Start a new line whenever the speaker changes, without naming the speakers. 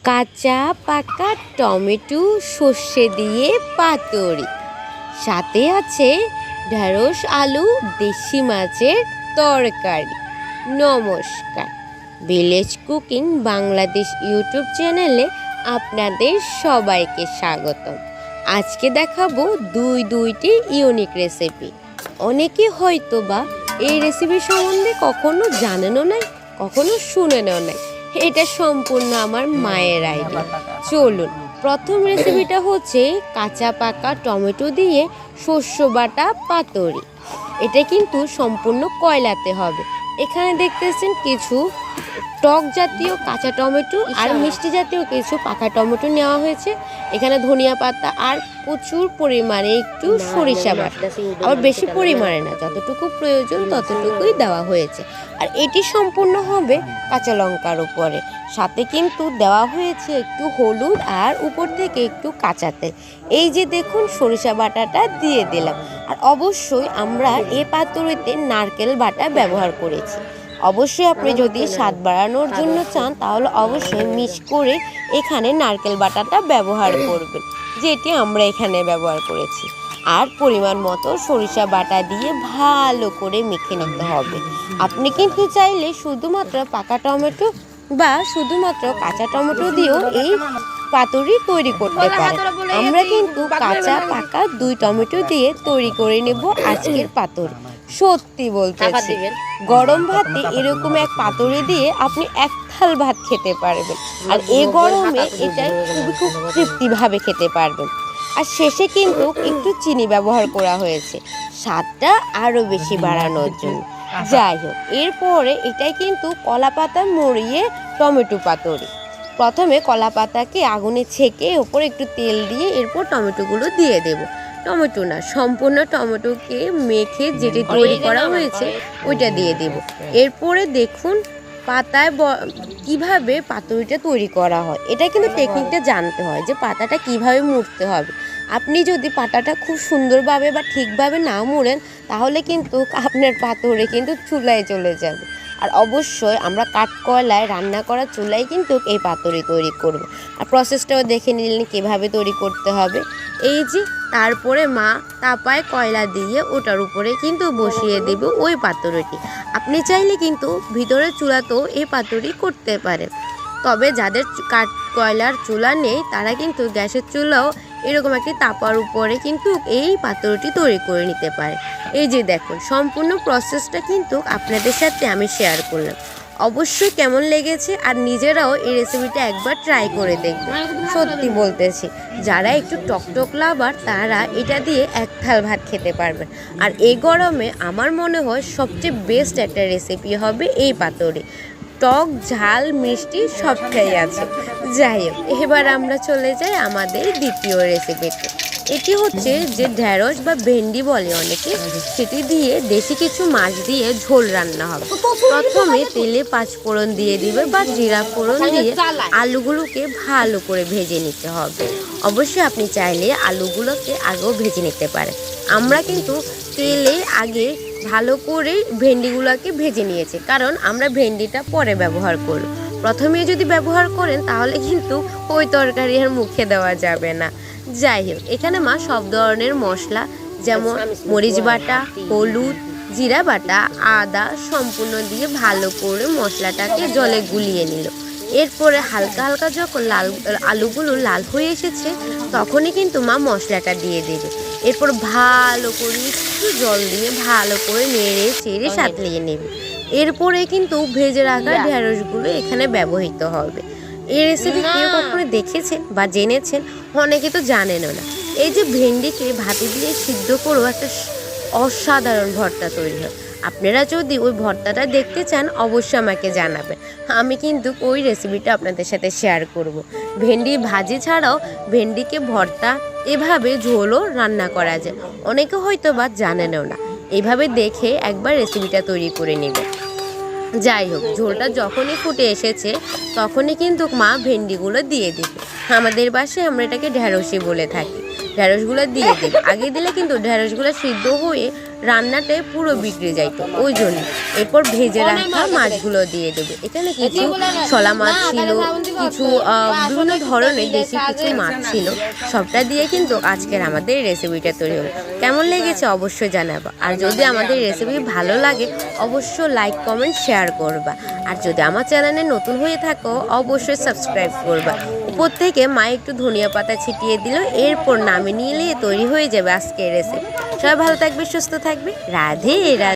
কাঁচা পাকা টমেটো সর্ষে দিয়ে পাতুরি, সাথে আছে ঢেঁড়স আলু দেশি মাছের তরকারি। নমস্কার, ভিলেজ কুকিং বাংলাদেশ ইউটিউব চ্যানেলে আপনাদের সবাইকে স্বাগতম। আজকে দেখাবো দুইটি ইউনিক রেসিপি। অনেকে হয়তো বা এই রেসিপি সম্বন্ধে কখনো জানেনও নাই, কখনো শুনেনও নাই। এটা সম্পূর্ণ আমার মায়ের আইডিয়া। চলুন, প্রথম রেসিপিটা হচ্ছে কাঁচা পাকা টমেটো দিয়ে শস্য বাটা পাতুরি। এটা কিন্তু সম্পূর্ণ কয়লাতে হবে। এখানে দেখতেছেন কিছু টক জাতীয় কাঁচা টমেটো আর মিষ্টি জাতীয় কিছু পাকা টমেটো নেওয়া হয়েছে। এখানে ধনিয়া পাতা আর প্রচুর পরিমাণে একটু সরিষা বাটা, আবার বেশি পরিমাণে না, যতটুকু প্রয়োজন ততটুকুই দেওয়া হয়েছে। আর এটি সম্পূর্ণ হবে কাঁচা লঙ্কার উপরে, সাথে কিন্তু দেওয়া হয়েছে একটু হলুদ আর উপর থেকে একটু কাঁচা তেল। এই যে দেখুন, সরিষা বাটাটা দিয়ে দিলাম। আর অবশ্যই আমরা এই পাতুরিতে নারকেল বাটা ব্যবহার করেছি। অবশ্যই আপনি যদি স্বাদ বাড়ানোর জন্য চান তাহলে অবশ্যই মিক্স করে এখানে নারকেল বাটাটা ব্যবহার করবেন, যেটি আমরা এখানে ব্যবহার করেছি। আর পরিমাণ মতো সরিষা বাটা দিয়ে ভালো করে মেখে নিতে হবে। আপনি কিন্তু চাইলে শুধুমাত্র পাকা টমেটো বা শুধুমাত্র কাঁচা টমেটো দিয়েও এই পাতুরি তৈরি করতে পারেন। আমরা কিন্তু কাঁচা পাকা দুই টমেটো দিয়ে তৈরি করে নেব আজকের পাতুরি। সত্যি বলতেছি, গরম ভাতে এরকম এক পাতুরি দিয়ে আপনি এক থাল ভাত খেতে পারবেন। আর এই গরমে এটা খুব তৃপ্তিভাবে খেতে পারবেন। আর শেষে কিন্তু একটু চিনি ব্যবহার করা হয়েছে স্বাদটা আরও বেশি বাড়ানোর জন্য। যাই হোক, এরপরে এটাই কিন্তু কলা পাতা মরিয়ে টমেটো পাতুরি। প্রথমে কলা পাতাকে আগুনে ছেঁকে ওপরে একটু তেল দিয়ে এরপর টমেটোগুলো দিয়ে দেব। টমেটো না, সম্পূর্ণ টমেটোকে মেখে যেটি তৈরি করা হয়েছে ওইটা দিয়ে দেব। এরপরে দেখুন পাতায় কিভাবে পাতুরিটা তৈরি করা হয়। এটা কিন্তু টেকনিকটা জানতে হয় যে পাতাটা কিভাবে মুড়তে হবে। আপনি যদি পাতাটা খুব সুন্দরভাবে বা ঠিকভাবে না মুড়েন তাহলে কিন্তু আপনার পাতুরি কিন্তু চুলায় চলে যাবে। আর অবশ্যই আমরা কাঠকয়লায় রান্না করা চুলায় কিন্তু এই পাতুরি তৈরি করব। আর প্রসেসটাও দেখে নিলেন কীভাবে তৈরি করতে হবে। এই যে তারপরে মা তাপায় কয়লা দিয়ে ওটার উপরে কিন্তু বসিয়ে দেব ওই পাতুরিটি। আপনি চাইলে কিন্তু ভিতরের চুলাতেও এই পাতুরি করতে পারেন। তবে যাদের কয়লার চুলা নেই তারা কিন্তু গ্যাসের চুলাও এরকম একটি তাপার উপরে কিন্তু এই পাতুরিটি তৈরি করে নিতে পারে। এই যে দেখুন, সম্পূর্ণ প্রসেসটা কিন্তু আপনাদের সাথে আমি শেয়ার করলাম। অবশ্যই কেমন লেগেছে আর নিজেরাও এই রেসিপিটা একবার ট্রাই করে দেখবেন। সত্যি বলতেছি, যারা একটু টকটক লাভার তারা এটা দিয়ে এক থাল ভাত খেতে পারবেন। আর এই গরমে আমার মনে হয় সবচেয়ে বেস্ট একটা রেসিপি হবে এই পাতুরি। টক ঝাল মিষ্টি সবটাই আছে। যাই হোক, এবার আমরা চলে যাই আমাদের দ্বিতীয় রেসিপিতে। এটি হচ্ছে যে ঢেঁড়স বা ভেন্ডি বলে অনেকে, সেটি দিয়ে দেশি কিছু মাছ দিয়ে ঝোল রান্না হবে। প্রথমে তেলে 5 ফোড়ন দিয়ে দিবে বা জিরা ফোড়ন দিয়ে আলুগুলোকে ভালো করে ভেজে নিতে হবে। অবশ্যই আপনি চাইলে আলুগুলোকে আগেও ভেজে নিতে পারেন। আমরা কিন্তু তেলে আগে ভালো করে ভেন্ডিগুলোকে ভেজে নিয়েছি, কারণ আমরা ভেন্ডিটা পরে ব্যবহার করব। প্রথমে যদি ব্যবহার করেন তাহলে কিন্তু ওই তরকারি আর মুখে দেওয়া যাবে না। যাই হোক, এখানে মা সব ধরনের মশলা যেমন মরিচ বাটা, হলুদ, জিরা বাটা, আদা সম্পূর্ণ দিয়ে ভালো করে মশলাটাকে জলে গুলিয়ে নিল। এরপরে হালকা হালকা যখন আলুগুলো লাল হয়ে এসেছে তখনই কিন্তু মা মশলাটা দিয়ে দেবে। এরপর ভালো করে একটু জল দিয়ে ভালো করে নেড়ে চেড়ে সাঁতলিয়ে নেবে। এরপরে কিন্তু ভেজে রাখা ঢেঁড়সগুলো এখানে ব্যবহৃত হবে। এই রেসিপি কেউ কখনো দেখেছেন বা জেনেছেন, অনেকে তো জানেনও না। এই যে ভেন্ডিকে ভাতে দিয়ে সিদ্ধ করেও একটা অসাধারণ ভর্তা তৈরি হয়। আপনারা যদি ওই ভর্তাটা দেখতে চান অবশ্যই আমাকে জানাবেন, আমি কিন্তু ওই রেসিপিটা আপনাদের সাথে শেয়ার করব। ভেন্ডি ভাজি ছাড়াও ভেন্ডিকে ভর্তা এভাবে ঝোলও রান্না করা যায়, অনেকে হয়তো বা জানেনও না। এইভাবে দেখে একবার রেসিপিটা তৈরি করে নেবেন। যাই হোক, ঝোলটা যখনই ফুটে এসেছে তখনই কিন্তু মা ভেন্ডিগুলো দিয়ে দিবে। আমাদের বাসায় আমরা এটাকে ঢেঁড়সই বলে থাকি। ঢেঁড়সগুলো দিয়ে দেবে। আগে দিলে কিন্তু ঢেঁড়সগুলো সিদ্ধ হয়ে রান্নাটায় পুরো বিগড়ে যাইতো, ওই জন্য। এরপর ভেজে রাখা মাছগুলো দিয়ে দেবে। এখানে কিছু শলা মাছ ছিল, কিছু বিভিন্ন ধরনের দেশি কিছু মাছ ছিল, সবটা দিয়ে কিন্তু আজকের আমাদের রেসিপিটা তৈরি হলো। কেমন লেগেছে অবশ্যই জানাবা। আর যদি আমাদের রেসিপি ভালো লাগে অবশ্যই লাইক কমেন্ট শেয়ার করবা। আর যদি আমার চ্যানেলে নতুন হয়ে থাকো অবশ্যই সাবস্ক্রাইব করবা। উপর থেকে মা একটু ধনিয়া পাতা ছিটিয়ে দিল, এরপর নামিয়ে নিলে তৈরি হয়ে যাবে আজকের রেসিপি। সবাই ভালো থাকবে, সুস্থ থাকবে। রাধে রাধে।